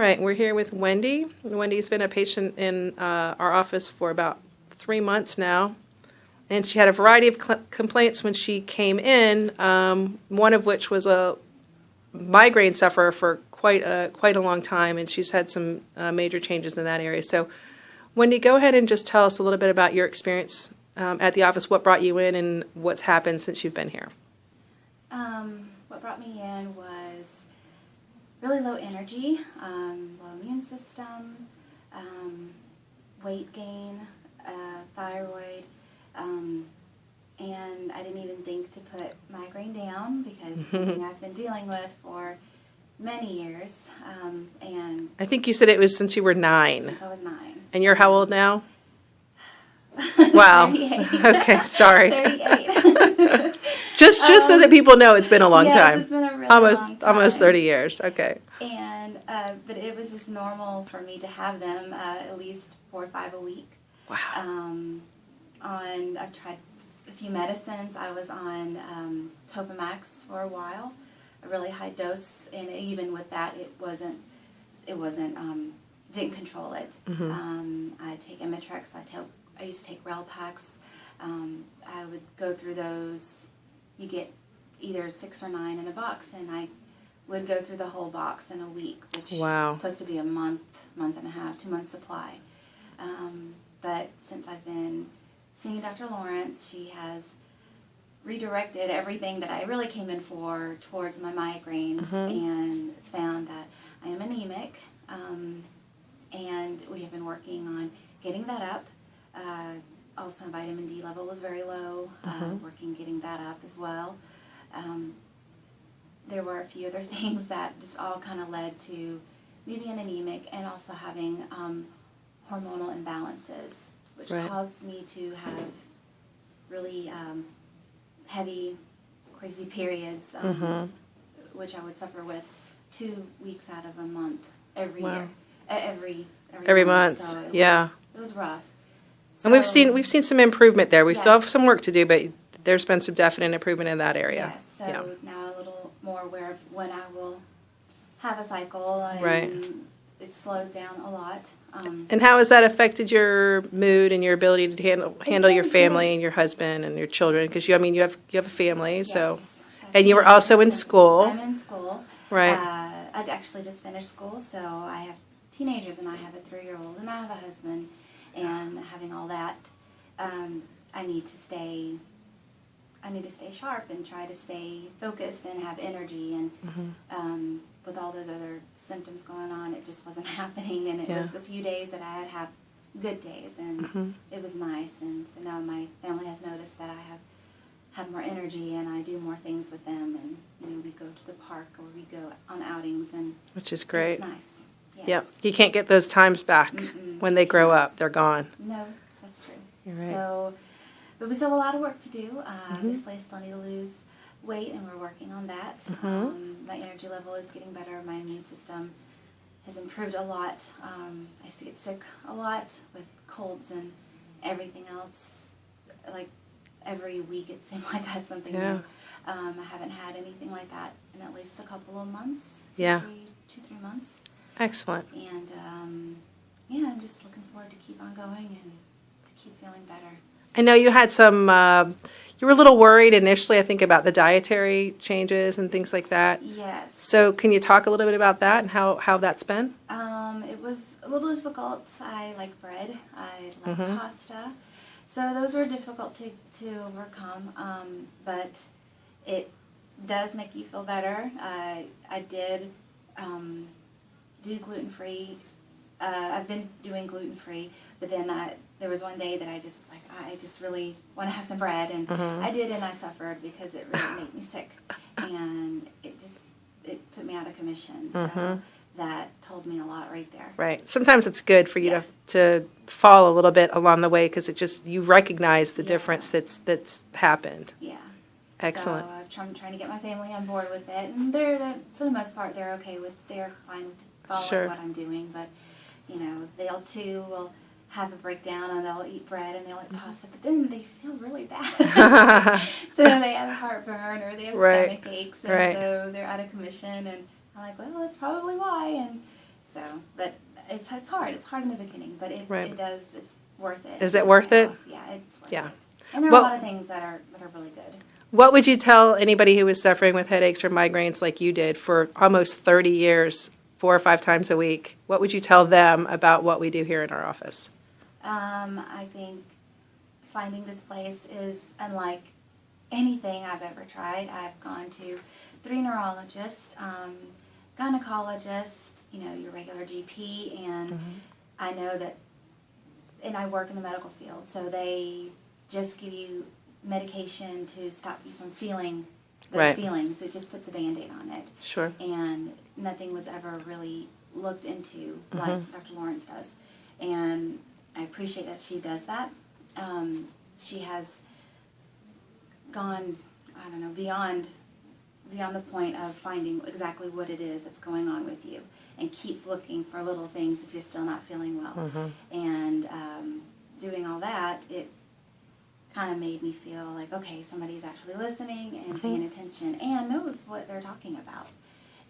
right, we're here with Wendy. Wendy's been a patient in our office for about 3 months now, and she had a variety of complaints when she came in, one of which was a migraine sufferer for quite a long time, and she's had some major changes in that area. So, Wendy, go ahead and just tell us a little bit about your experience at the office, what brought you in, and what's happened since you've been here. What brought me in was really low energy, low immune system, weight gain, thyroid, and I didn't even think to put migraine down because it's something I've been dealing with for many years. And I think you said it was since you were 9. Since I was 9. And you're how old now? Wow. 38. Okay, sorry. 38. just so that people know it's been a long time. It's been a really almost long time. almost 30 years. Okay. And but it was just normal for me to have them at least 4 or 5 a week. Wow. I've tried a few medicines. I was on Topamax for a while, a really high dose, and even with that, it wasn't didn't control it. I take Imitrex. I used to take Relpax. I would go through those. You get either 6 or 9 in a box, and I would go through the whole box in a week, which is supposed to be a month and a half, 2 months supply. But since I've been seeing Dr. Lawrence, she has redirected everything that I really came in for towards my migraines and found that I am anemic. And we have been working on getting that up. Also, vitamin D level was very low, working getting that up as well. There were a few other things that just all kind of led to me being anemic and also having hormonal imbalances, which caused me to have really heavy, crazy periods, which I would suffer with 2 weeks out of a month every year, every month. So it was rough. So, and we've seen some improvement there. We still have some work to do, but there's been some definite improvement in that area. Yes, so now a little more aware of when I will have a cycle, and it's slowed down a lot. And how has that affected your mood and your ability to handle your family and your husband and your children? Because you have a family, so and you were also in school. I'm in school. Right. I'd actually just finished school, so I have teenagers, and I have a 3-year-old, and I have a husband, and having all that, I need to stay sharp and try to stay focused and have energy, and with all those other symptoms going on, it just wasn't happening, and it was a few days that I had good days, and it was nice, and so now my family has noticed that I have more energy, and I do more things with them, and we go to the park, or we go on outings, and which is great. It's nice. Yes. Yep. You can't get those times back when they grow up. They're gone. No, that's true. You're right. So, but we still have a lot of work to do. Obviously, I still need to lose weight, and we're working on that. My energy level is getting better. My immune system has improved a lot. I used to get sick a lot with colds and everything else. Like every week, it seemed like I had something new. I haven't had anything like that in at least a couple of months. 2-3 months. Excellent. And I'm just looking forward to keep on going and to keep feeling better. I know you had some. You were a little worried initially, I think, about the dietary changes and things like that. Yes. So can you talk a little bit about that and how that's been? It was a little difficult. I like bread. I like pasta. So those were difficult to overcome. But it does make you feel better. I did do gluten-free. I've been doing gluten-free, but then there was one day that I just was like, I just really want to have some bread, and I did, and I suffered because it really made me sick, and it put me out of commission. So that told me a lot right there. Right. Sometimes it's good for you to fall a little bit along the way because you recognize the difference that's happened. Yeah. Excellent. So I'm trying to get my family on board with it, and for the most part they're fine with following what I'm doing, but they'll too will have a breakdown, and they'll eat bread and they'll eat pasta, but then they feel really bad. So they have heartburn or they have stomach aches, and so they're out of commission, and I'm like, well, that's probably why. And So, but it's hard. It's hard in the beginning, but Right. it's worth it. Is it worth it? Yeah, it's worth Yeah. it. And there are Well- a lot of things that are really good. What would you tell anybody who was suffering with headaches or migraines like you did for almost 30 years, 4 or 5 times a week? What would you tell them about what we do here in our office? I think finding this place is unlike anything I've ever tried. I've gone to 3 neurologists, gynecologist, your regular GP, and I know that, and I work in the medical field, so they just give you medication to stop you from feeling those Right. feelings. It just puts a Band-Aid on it. Sure. And nothing was ever really looked into like Dr. Lawrence does. And I appreciate that she does that. She has gone, I don't know, beyond the point of finding exactly what it is that's going on with you, and keeps looking for little things if you're still not feeling well. And doing all that, it kind of made me feel like, okay, somebody's actually listening and paying attention and knows what they're talking about.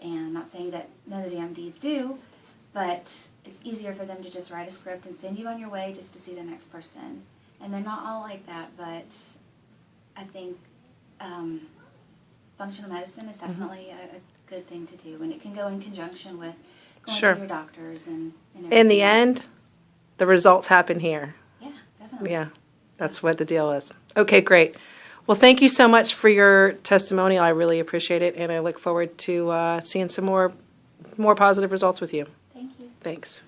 And I'm not saying that none of the MDs do, but it's easier for them to just write a script and send you on your way just to see the next person. And they're not all like that, but I think functional medicine is definitely a good thing to do, and it can go in conjunction with going Sure. to your doctors and In the everything else. end, the results happen here. Yeah, definitely. Yeah, that's what the deal is. Okay, great. Well, thank you so much for your testimonial. I really appreciate it, and I look forward to seeing some more positive results with you. Thank you. Thanks.